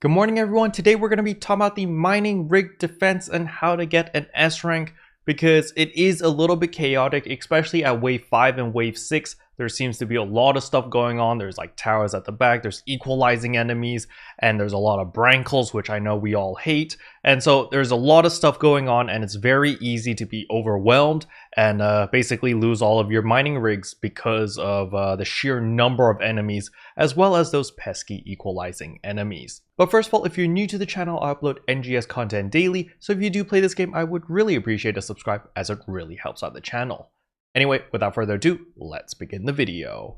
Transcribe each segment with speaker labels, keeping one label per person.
Speaker 1: Good morning everyone, today we're going to be talking about the mining rig defense and how to get an S rank because it is a little bit chaotic, especially at wave 5 and wave 6. There seems to be a lot of stuff going on. There's like towers at the back, there's equalizing enemies, and there's a lot of brancles, which I know we all hate. And so there's a lot of stuff going on and it's very easy to be overwhelmed and basically lose all of your mining rigs because of the sheer number of enemies as well as those pesky equalizing enemies. But first of all, if you're new to the channel, I upload NGS content daily, so if you do play this game, I would really appreciate a subscribe as it really helps out the channel. Anyway, without further ado, let's begin the video.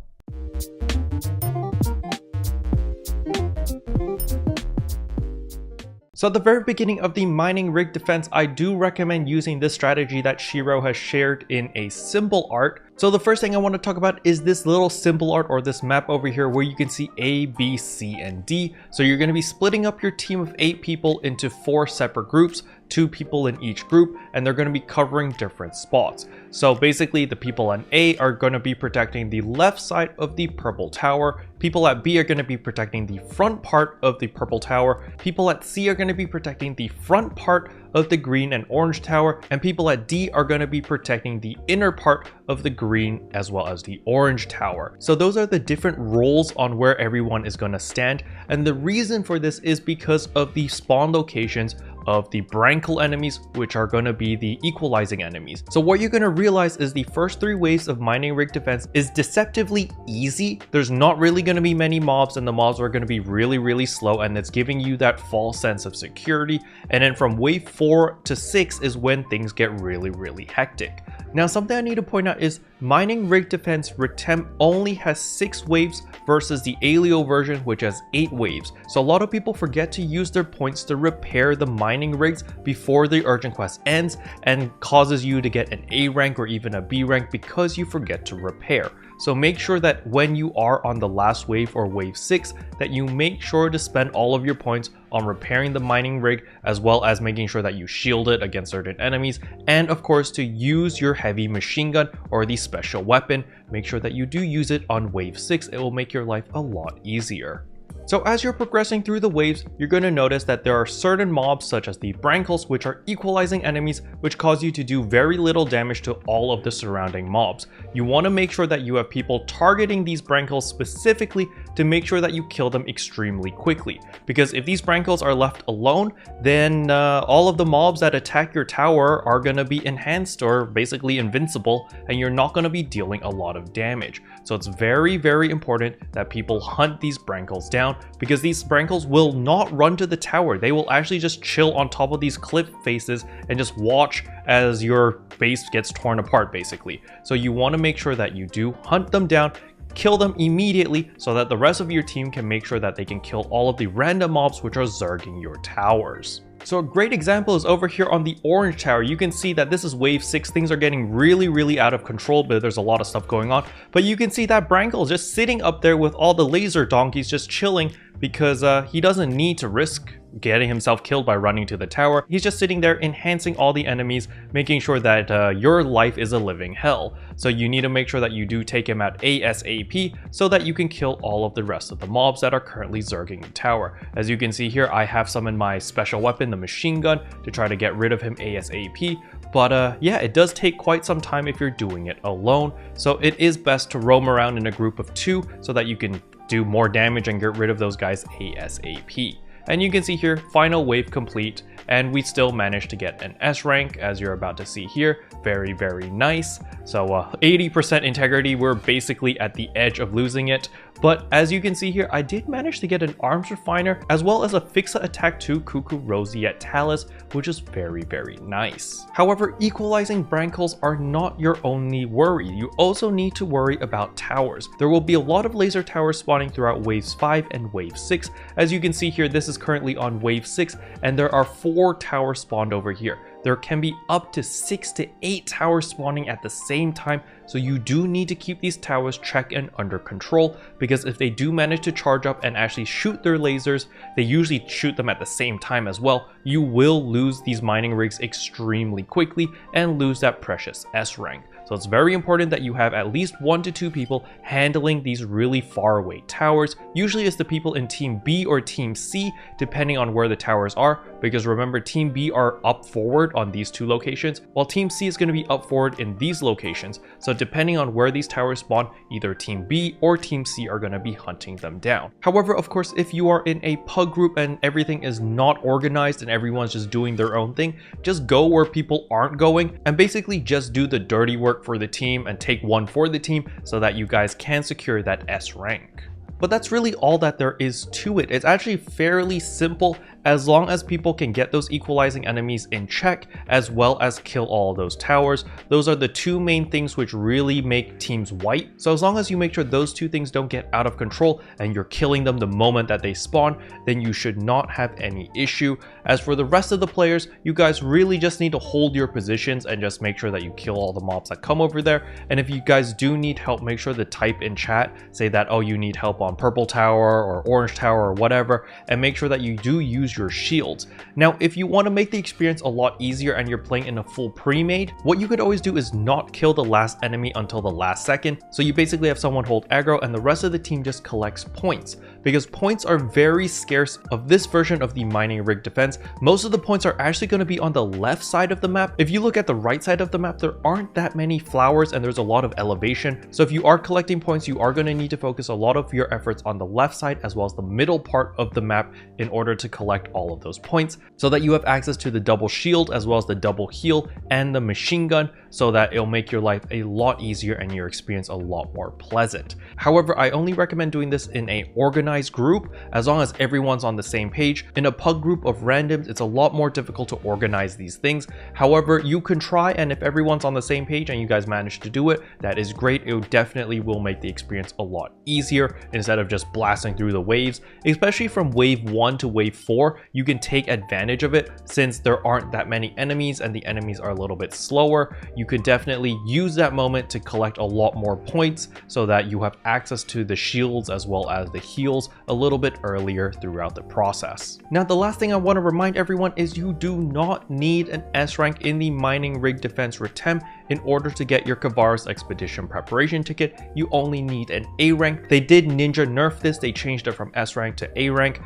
Speaker 1: So at the very beginning of the mining rig defense, I do recommend using this strategy that Shiro has shared in a symbol art. So the first thing I want to talk about is this little symbol art or this map over here where you can see A, B, C, and D. So you're going to be splitting up your team of 8 people into 4 separate groups, 2 people in each group, and they're going to be covering different spots. So basically the people on A are going to be protecting the left side of the purple tower. People at B are going to be protecting the front part of the purple tower. People at C are going to be protecting the front part of the green and orange tower, and people at D are going to be protecting the inner part of the green as well as the orange tower. So those are the different roles on where everyone is going to stand, and the reason for this is because of the spawn locations of the brankle enemies, which are going to be the equalizing enemies. So what you're going to realize is the first 3 waves of mining rig defense is deceptively easy. There's not really going to be many mobs, and the mobs are going to be really slow, and it's giving you that false sense of security. And then from wave 4 to 6 is when things get really hectic. Now something I need to point out is mining rig defense Retem only has 6 waves versus the Alio version, which has 8 waves. So a lot of people forget to use their points to repair the mining rigs before the urgent quest ends and causes you to get an A rank or even a B rank because you forget to repair. So make sure that when you are on the last wave or wave 6 that you make sure to spend all of your points on repairing the mining rig, as well as making sure that you shield it against certain enemies, and of course to use your heavy machine gun or the special weapon. Make sure that you do use it on wave 6, it will make your life a lot easier. So as you're progressing through the waves, you're going to notice that there are certain mobs such as the brancles, which are equalizing enemies, which cause you to do very little damage to all of the surrounding mobs. You want to make sure that you have people targeting these brancles specifically to make sure that you kill them extremely quickly. Because if these brancles are left alone, then all of the mobs that attack your tower are going to be enhanced or basically invincible, and you're not going to be dealing a lot of damage. So it's very important that people hunt these brancles down, because these brancles will not run to the tower. They will actually just chill on top of these cliff faces and just watch as your base gets torn apart basically. So you want to make sure that you do hunt them down, kill them immediately so that the rest of your team can make sure that they can kill all of the random mobs which are zerging your towers. So a great example is over here on the orange tower. You can see that this is wave 6. Things are getting really out of control, but there's a lot of stuff going on. But you can see that brankle just sitting up there with all the laser donkeys just chilling, because he doesn't need to risk getting himself killed by running to the tower. He's just sitting there enhancing all the enemies, making sure that your life is a living hell. So you need to make sure that you do take him out ASAP so that you can kill all of the rest of the mobs that are currently zerging the tower. As you can see here, I have summoned my special weapon, the machine gun, to try to get rid of him ASAP. But yeah, it does take quite some time if you're doing it alone. So it is best to roam around in a group of 2 so that you can do more damage and get rid of those guys ASAP. And you can see here, final wave complete, and we still managed to get an S rank, as you're about to see here. Very nice. So 80% integrity, we're basically at the edge of losing it. But as you can see here, I did manage to get an arms refiner as well as a Fixa Attack 2 Cuckoo Roseate Talus, which is very nice. However, equalizing brancles are not your only worry. You also need to worry about towers. There will be a lot of laser towers spawning throughout waves 5 and wave 6. As you can see here, this is currently on wave 6, and there are 4 towers spawned over here. There can be up to 6 to 8 towers spawning at the same time, so you do need to keep these towers checked and under control, because if they do manage to charge up and actually shoot their lasers, they usually shoot them at the same time as well. You will lose these mining rigs extremely quickly and lose that precious S rank. So it's very important that you have at least 1 to 2 people handling these really far away towers. Usually it's the people in Team B or Team C, depending on where the towers are, because remember, Team B are up forward on these 2 locations, while Team C is going to be up forward in these locations. So depending on where these towers spawn, either Team B or Team C are going to be hunting them down. However, of course, if you are in a pug group and everything is not organized and everyone's just doing their own thing, just go where people aren't going and basically just do the dirty work for the team and take one for the team so that you guys can secure that S rank. But that's really all that there is to it. It's actually fairly simple as long as people can get those equalizing enemies in check as well as kill all of those towers. Those are the 2 main things which really make teams white. So as long as you make sure those 2 things don't get out of control and you're killing them the moment that they spawn, then you should not have any issue. As for the rest of the players, you guys really just need to hold your positions and just make sure that you kill all the mobs that come over there. And if you guys do need help, make sure to type in chat, say that, oh, you need help on purple tower or orange tower or whatever, and make sure that you do use your shields. Now, if you want to make the experience a lot easier and you're playing in a full pre-made, what you could always do is not kill the last enemy until the last second. So you basically have someone hold aggro and the rest of the team just collects points, because points are very scarce of this version of the mining rig defense. Most of the points are actually going to be on the left side of the map. If you look at the right side of the map, there aren't that many flowers and there's a lot of elevation. So if you are collecting points, you are going to need to focus a lot of your efforts on the left side as well as the middle part of the map in order to collect all of those points, so that you have access to the double shield as well as the double heal and the machine gun, so that it'll make your life a lot easier and your experience a lot more pleasant. However, I only recommend doing this in a organized group as long as everyone's on the same page. In a pug group of randoms, it's a lot more difficult to organize these things. However, you can try, and if everyone's on the same page and you guys manage to do it, that is great. It definitely will make the experience a lot easier instead of just blasting through the waves. Especially from wave 1 to wave 4, you can take advantage of it since there aren't that many enemies and the enemies are a little bit slower. You could definitely use that moment to collect a lot more points so that you have access to the shields as well as the heals a little bit earlier throughout the process. Now, the last thing I want to remind everyone is you do not need an S rank in the mining rig defense Retem in order to get your Kavaris expedition preparation ticket. You only need an A rank. They did ninja nerf this. They changed it from S rank to A rank.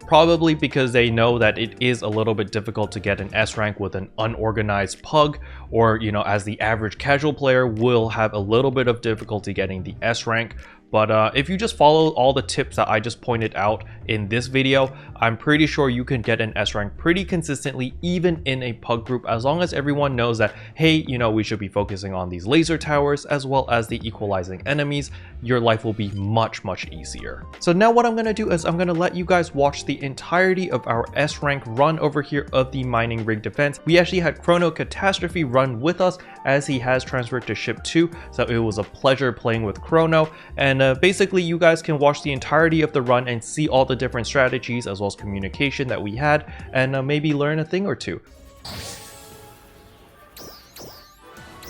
Speaker 1: Probably because they know that it is a little bit difficult to get an S rank with an unorganized pug, or, you know, as the average casual player will have a little bit of difficulty getting the S rank. But if you just follow all the tips that I just pointed out in this video, I'm pretty sure you can get an S rank pretty consistently, even in a pug group, as long as everyone knows that, hey, you know, we should be focusing on these laser towers as well as the equalizing enemies. Your life will be much, much easier. So now what I'm going to do is I'm going to let you guys watch the entirety of our S rank run over here of the mining rig defense. We actually had Chrono Catastrophe run with us as he has transferred to ship 2. So it was a pleasure playing with Chrono, and basically you guys can watch the entirety of the run and see all the different strategies as well as communication that we had, and maybe learn a thing or two.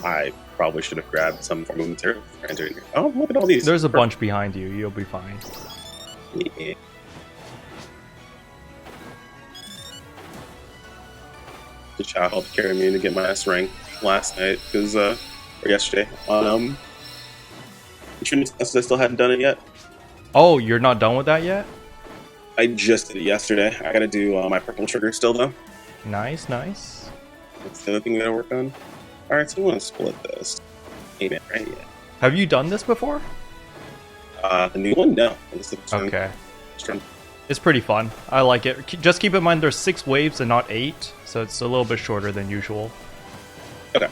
Speaker 2: I probably should have grabbed some form of material for entering here. Oh, look at all these.
Speaker 1: There's a bunch behind you. You'll be fine.
Speaker 2: Yeah. The child helped carry me to get my S rank last night, because or yesterday on insurance test. I still hadn't done it yet.
Speaker 1: Oh, you're not done with that yet?
Speaker 2: I just did it yesterday. I gotta do my purple trigger still though.
Speaker 1: Nice, nice.
Speaker 2: That's the other thing we gotta work on. Alright, so we want to split this. Ain't it right yet?
Speaker 1: Have you done this before?
Speaker 2: The new one? No. This is
Speaker 1: okay. It's pretty fun. I like it. Just keep in mind there's 6 waves and not 8, so it's a little bit shorter than usual.
Speaker 2: Okay.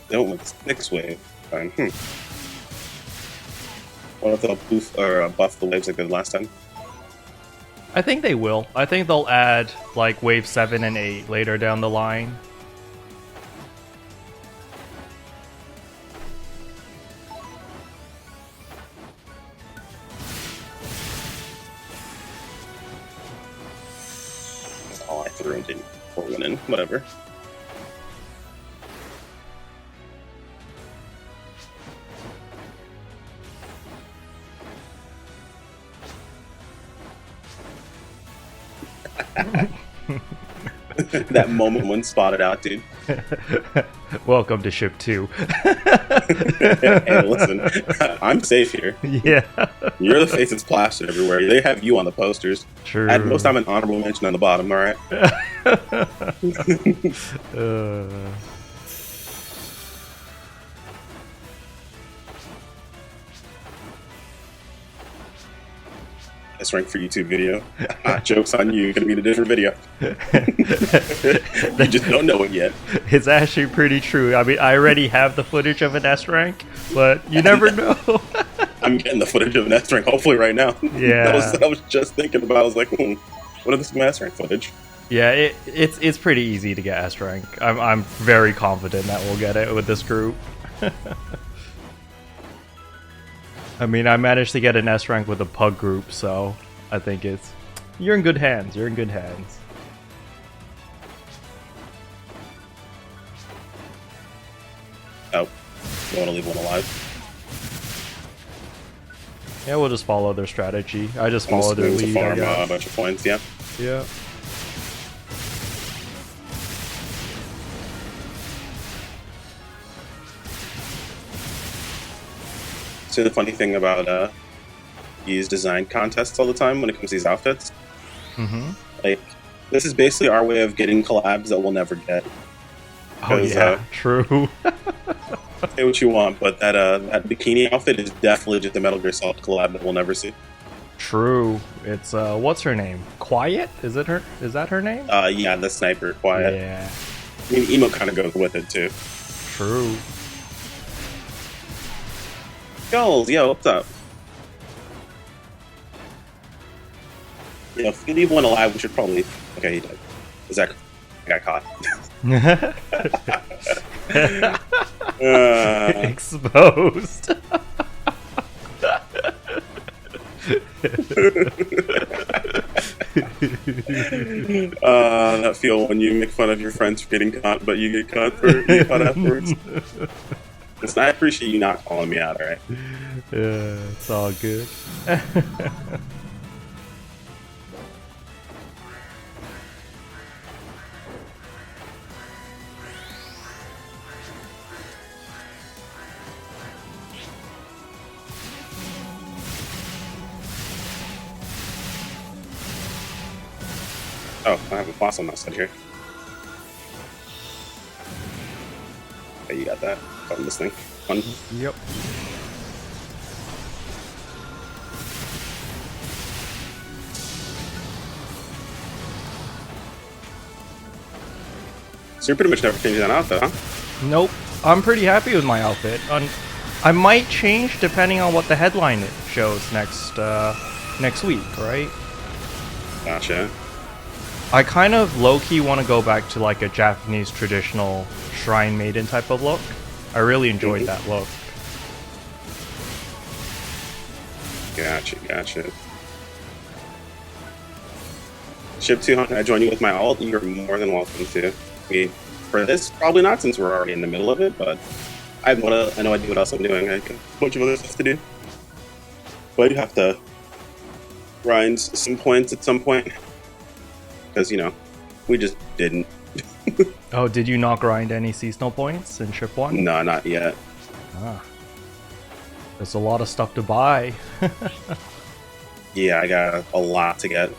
Speaker 2: Don't with this next wave. Fine. What if they'll boof or buff the waves like they did last time?
Speaker 1: I think they will. I think they'll add like wave 7 and 8 later down the line.
Speaker 2: We're winning, whatever. That moment when spotted out, dude.
Speaker 1: Welcome to ship 2.
Speaker 2: Hey, listen, I'm safe here.
Speaker 1: Yeah.
Speaker 2: You're the face that's plastered everywhere. They have you on the posters.
Speaker 1: True.
Speaker 2: At most, I'm an honorable mention on the bottom, alright? S rank for YouTube video. Joke's on you. Gonna be in a different video. You just don't know it yet.
Speaker 1: It's actually pretty true. I mean, I already have the footage of an S rank, but you never know.
Speaker 2: I'm getting the footage of an S rank hopefully right now.
Speaker 1: Yeah.
Speaker 2: I was just thinking about. I was like, what is this S rank footage?
Speaker 1: Yeah, it's pretty easy to get S rank. I'm very confident that we'll get it with this group. I mean, I managed to get an S rank with a pug group, so I think you're in good hands. You're in good hands.
Speaker 2: Oh, you want to leave one alive?
Speaker 1: Yeah, we'll just follow their strategy. I just follow their lead.
Speaker 2: Farm a bunch of points, yeah.
Speaker 1: Yeah.
Speaker 2: So the funny thing about these design contests all the time when it comes to these outfits, like this is basically our way of getting collabs that we'll never get.
Speaker 1: Oh yeah, true.
Speaker 2: Say what you want, but that bikini outfit is definitely just a Metal Gear Solid collab that we'll never see.
Speaker 1: True. It's what's her name? Quiet? Is it her? Is that her name?
Speaker 2: Yeah, the sniper, Quiet.
Speaker 1: Yeah.
Speaker 2: I mean, emo kind of goes with it too.
Speaker 1: True.
Speaker 2: Skulls, yo, what's up? Yeah, if we leave one alive, we should probably. Okay, he died. Is that? I got caught.
Speaker 1: Exposed.
Speaker 2: That feel when you make fun of your friends for getting caught, but you get caught afterwards. Listen, I appreciate you not calling me out, alright?
Speaker 1: Yeah, it's all good.
Speaker 2: Oh, I have a boss on that side here. Okay, you got that. On this thing. One.
Speaker 1: Yep.
Speaker 2: So you're pretty much never changing that outfit, huh?
Speaker 1: Nope. I'm pretty happy with my outfit. I might change depending on what the headline shows next week, right?
Speaker 2: Gotcha.
Speaker 1: I kind of low-key want to go back to like a Japanese traditional shrine maiden type of look. I really enjoyed that look.
Speaker 2: Gotcha. Ship 200, can I join you with my ult? You're more than welcome to. For this, probably not, since we're already in the middle of it, but I have no idea what else I'm doing. I have a bunch of other stuff to do. But I do have to grind some points at some point. Because, we just didn't.
Speaker 1: Oh, did you not grind any seasonal points in Ship 1?
Speaker 2: No, not yet.
Speaker 1: Ah. There's a lot of stuff to buy.
Speaker 2: Yeah, I got a lot to get.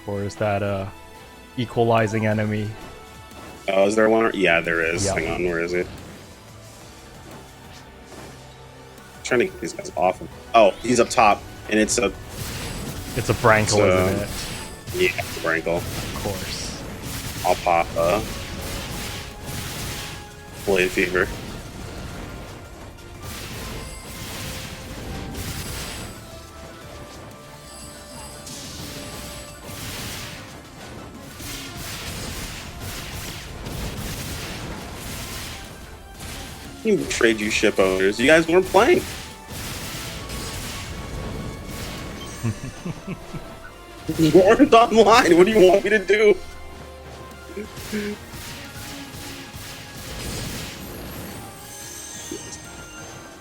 Speaker 1: Where's that equalizing enemy?
Speaker 2: Oh, is there one? Yeah, there is.
Speaker 1: Yep.
Speaker 2: Hang on, where is it? I'm trying to get these guys off him. Oh, he's up top, and it's a
Speaker 1: Brankle, isn't it?
Speaker 2: Yeah, it's a Brankle.
Speaker 1: Of course.
Speaker 2: I'll pop Blade Fever. You betrayed you ship owners. You guys weren't playing. You weren't online. What do you want me to do?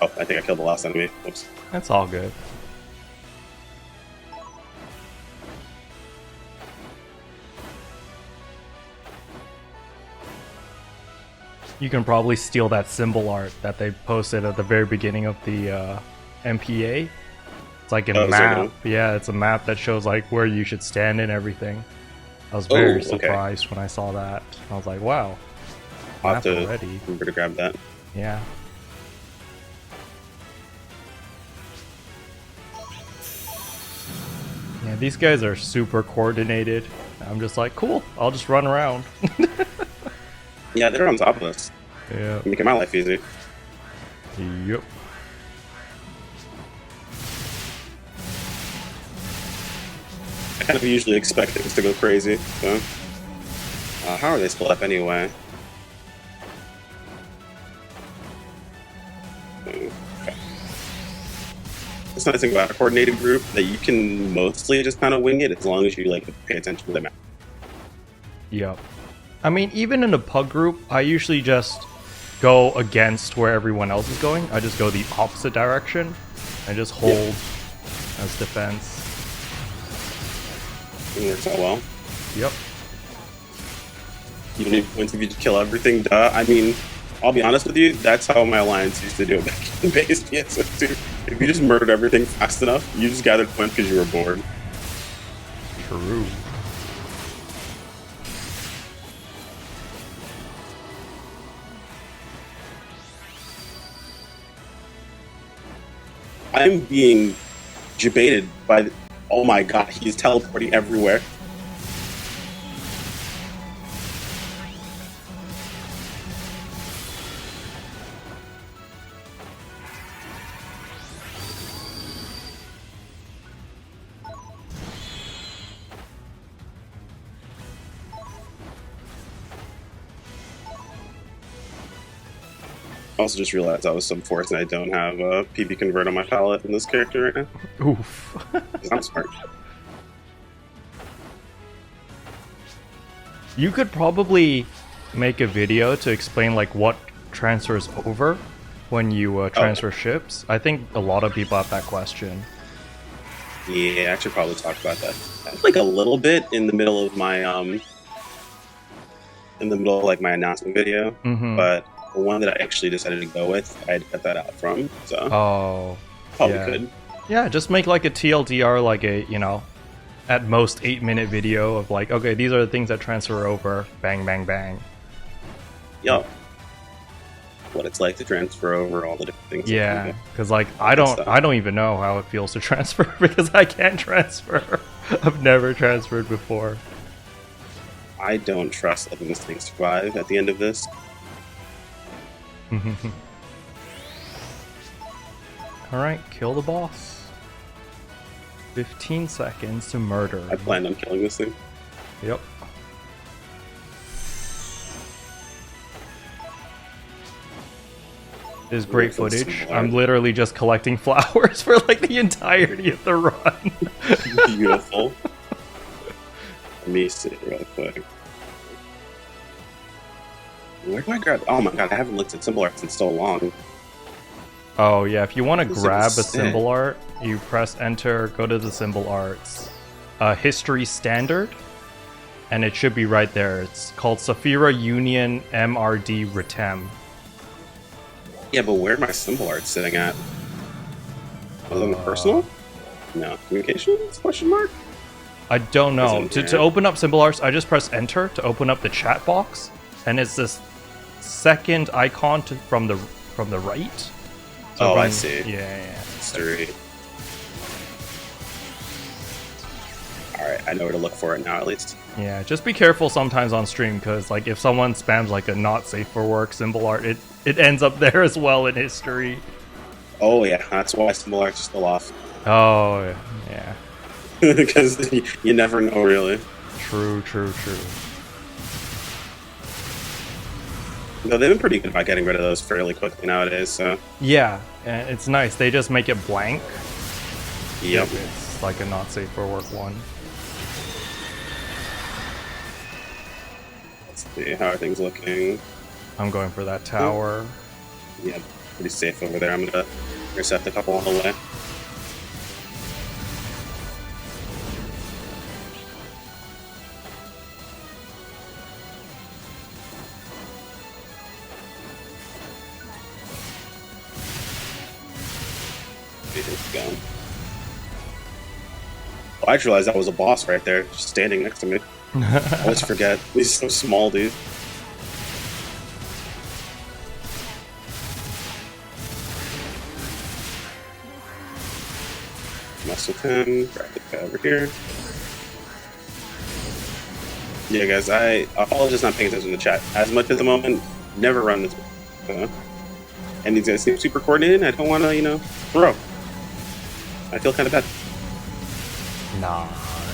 Speaker 2: Oh, I think I killed the last enemy. Oops.
Speaker 1: That's all good. You can probably steal that symbol art that they posted at the very beginning of the MPA. It's like a map. Yeah, it's a map that shows like where you should stand and everything. I was very surprised when I saw that. I was like, wow.
Speaker 2: I'll have to remember to grab that.
Speaker 1: Yeah. Yeah, these guys are super coordinated. I'm just like, cool, I'll just run around.
Speaker 2: Yeah, they're on top of us.
Speaker 1: Yeah.
Speaker 2: Making my life easy.
Speaker 1: Yep.
Speaker 2: I kind of usually expect things to go crazy, so... how are they split up anyway? Okay. It's nice thing about a coordinated group that you can mostly just kind of wing it as long as you like pay attention to the map.
Speaker 1: Yep. I mean, even in a pug group, I usually just go against where everyone else is going. I just go the opposite direction and just hold as defense.
Speaker 2: It works out well.
Speaker 1: Yep.
Speaker 2: Even if once you just kill everything, duh. I mean, I'll be honest with you, that's how my alliance used to do it back in base PSO2. If you just murdered everything fast enough, you just gathered points because you were bored.
Speaker 1: True.
Speaker 2: I'm being debated by... Oh my god, he's teleporting everywhere. I also just realized I was sub-force and I don't have a PB convert on my palette in this character right now.
Speaker 1: Oof.
Speaker 2: I'm smart.
Speaker 1: You could probably make a video to explain like what transfers over when you transfer ships. I think a lot of people have that question.
Speaker 2: Yeah, I should probably talk about that. I have like a little bit in the middle of my my announcement video, but the one that I actually decided to go with, I had to cut that out from. So probably could.
Speaker 1: Yeah, just make like a TLDR, like a, you know, at most 8-minute video of like, okay, these are the things that transfer over. Bang, bang, bang.
Speaker 2: Yup. What it's like to transfer over all the different things.
Speaker 1: Yeah, because like I don't even know how it feels to transfer because I can't transfer. I've never transferred before.
Speaker 2: I don't trust letting this thing survive at the end of this.
Speaker 1: Alright, kill the boss. 15 seconds to murder.
Speaker 2: I planned on killing this thing.
Speaker 1: Yep. This is great footage. I'm literally just collecting flowers for like the entirety of the run.
Speaker 2: Beautiful. Let me see real quick. Where do I grab? Oh my god, I haven't looked at symbol art in so long.
Speaker 1: Oh yeah, if you want to grab a symbol art, you press enter, go to the symbol arts, history standard, and it should be right there. It's called Saphira Union MRD Retem.
Speaker 2: Yeah, but where are my symbol arts sitting at? Was it on the personal? No. Communications? Question mark?
Speaker 1: I don't know. To open up symbol arts, I just press enter to open up the chat box, and it's this second icon from the right. So
Speaker 2: I see.
Speaker 1: Yeah.
Speaker 2: History. Alright, I know where to look for it now at least.
Speaker 1: Yeah, just be careful sometimes on stream, because like if someone spams like a not safe for work symbol art, it ends up there as well in history.
Speaker 2: Oh yeah, that's why symbol arts are still off.
Speaker 1: Oh yeah.
Speaker 2: Because you never know really.
Speaker 1: True.
Speaker 2: Though they've been pretty good about getting rid of those fairly quickly nowadays, so...
Speaker 1: Yeah, and it's nice. They just make it blank.
Speaker 2: Yep.
Speaker 1: It's like a not safe for work one.
Speaker 2: Let's see, how are things looking?
Speaker 1: I'm going for that tower.
Speaker 2: Yeah, pretty safe over there. I'm gonna intercept a couple on the way. Go. Oh, I just realized that was a boss right there, just standing next to me. I always forget. He's so small, dude. Mess with him. Grab the guy over here. Yeah, guys, I apologize not paying attention to the chat as much at the moment. Never run this. And these guys seem super coordinated. I don't want to, you know, throw. I feel kind of bad.
Speaker 1: Nah,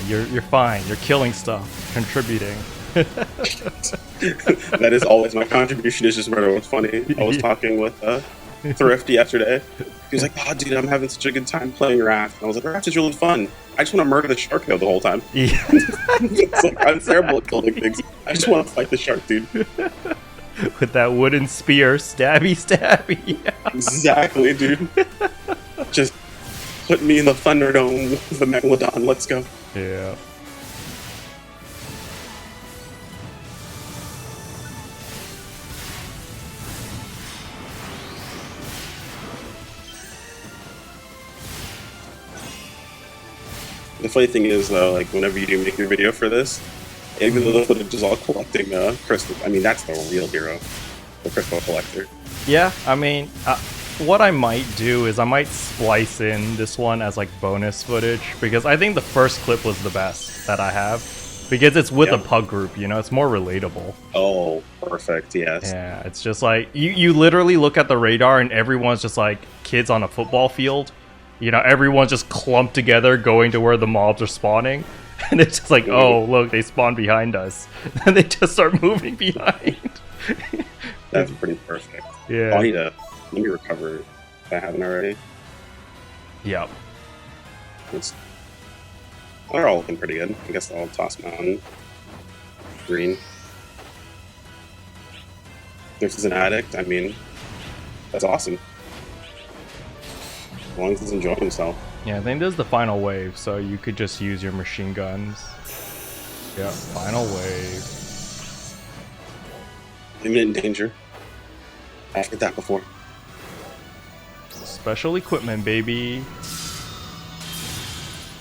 Speaker 1: you're fine. You're killing stuff, contributing.
Speaker 2: That is always my contribution. Is just murder. What's funny? I was talking with Thrift yesterday. He was like, "Oh, dude, I'm having such a good time playing Raft." And I was like, "Raft is really fun. I just want to murder the shark though the whole time."
Speaker 1: Yeah.
Speaker 2: It's like, I'm terrible at killing things. I just want to fight the shark, dude.
Speaker 1: With that wooden spear, stabby, stabby.
Speaker 2: Exactly, dude. Just put me in the Thunderdome with the Megalodon. Let's go.
Speaker 1: Yeah.
Speaker 2: The funny thing is, though, like, whenever you do make your video for this, even though the footage is all collecting crystal, I mean, that's the real hero, the crystal collector.
Speaker 1: Yeah, I mean, what I might do is I might splice in this one as like bonus footage, because I think the first clip was the best that I have, because it's with a pug group, you know, it's more relatable.
Speaker 2: Oh, perfect, yes.
Speaker 1: Yeah, it's just like, you literally look at the radar and everyone's just like kids on a football field. You know, everyone's just clumped together going to where the mobs are spawning. And it's just like, oh, look, they spawn behind us. And they just start moving behind.
Speaker 2: That's pretty perfect.
Speaker 1: Yeah.
Speaker 2: Oh, let me recover if I haven't already.
Speaker 1: Yep.
Speaker 2: They're all looking pretty good. I guess I'll toss them on green. This is an addict. I mean, that's awesome. As long as he's enjoying himself.
Speaker 1: Yeah, I think this is the final wave, so you could just use your machine guns. Yeah, final wave.
Speaker 2: Imminent danger. I've heard that before.
Speaker 1: Special equipment, baby.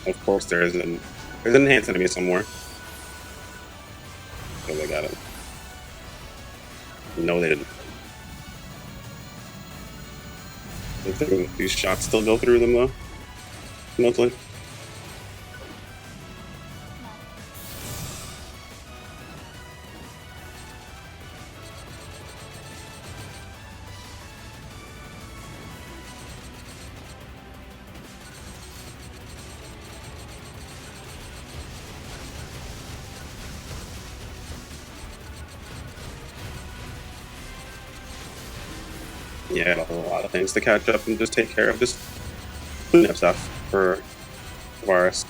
Speaker 2: Of course, there's an enhanced enemy somewhere. Oh, they got it. No, they didn't. I think these shots still go through them, though. Mostly. Yeah, I have a lot of things to catch up and just take care of. Just clean up stuff for Varus.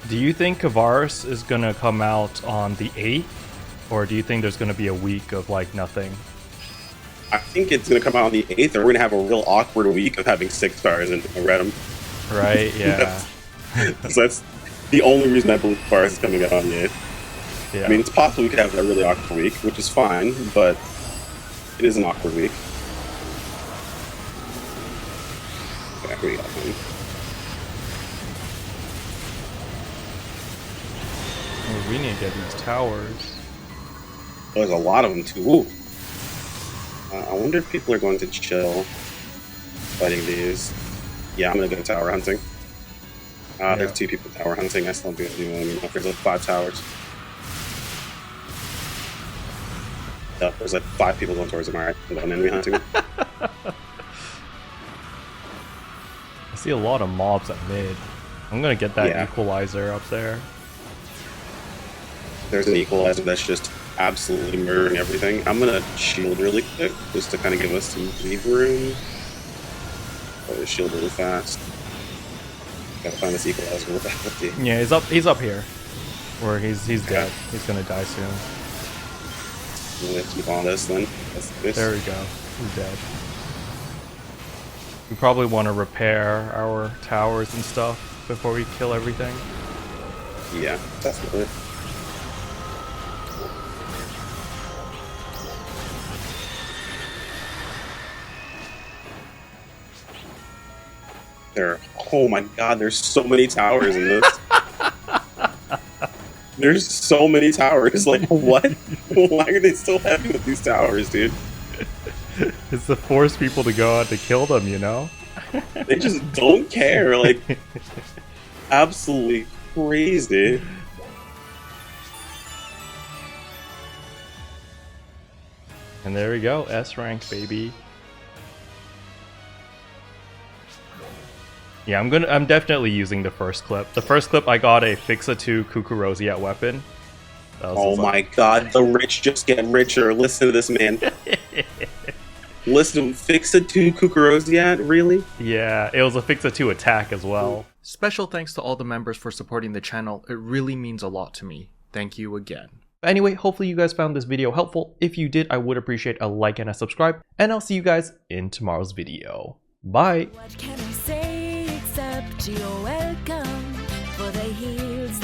Speaker 1: Do you think Kavaris is gonna come out on the 8th? Or do you think there's gonna be a week of like nothing?
Speaker 2: I think it's going to come out on the 8th, and we're going to have a real awkward week of having 6 stars in Retem.
Speaker 1: Right, yeah.
Speaker 2: So that's the only reason I believe Varus is coming out on the 8th.
Speaker 1: Yeah.
Speaker 2: I mean, it's possible we could have a really awkward week, which is fine, but it is an awkward week. Okay, here we go.
Speaker 1: Oh, we need to get these towers.
Speaker 2: There's a lot of them, too. Ooh. I wonder if people are going to chill fighting these. Yeah, I'm going to go tower hunting. There's 2 people tower hunting. I still do one. There's like 5 towers. Yep, there's like 5 people going towards them. Alright, I'm going enemy hunting.
Speaker 1: I see a lot of mobs at mid. I'm gonna get that equalizer up there.
Speaker 2: There's an equalizer that's just absolutely murdering everything. I'm gonna shield really quick, just to kind of give us some leave room. Shield really fast. Gotta find this equalizer with that.
Speaker 1: Yeah, he's up here. Or he's dead. He's gonna die soon.
Speaker 2: I'm gonna keep on this then.
Speaker 1: There we go. He's dead. We probably want to repair our towers and stuff before we kill everything.
Speaker 2: Yeah, that's good. Oh my god, there's so many towers in this. There's so many towers. Like, what? Why are they still heavy with these towers, dude?
Speaker 1: It's to force people to go out to kill them, you know?
Speaker 2: They just don't care. Like, absolutely crazy.
Speaker 1: And there we go, S rank, baby. Yeah, I'm definitely using the first clip. The first clip, I got a PSO2 Kukuroziat weapon.
Speaker 2: Oh my god, the rich just get richer. Listen to this man. Listen, PSO2 Kukuroziat, really?
Speaker 1: Yeah, it was a PSO2 attack as well. Special thanks to all the members for supporting the channel. It really means a lot to me. Thank you again. Anyway, hopefully you guys found this video helpful. If you did, I would appreciate a like and a subscribe. And I'll see you guys in tomorrow's video. Bye!
Speaker 3: What can I say except you're welcome? For the heels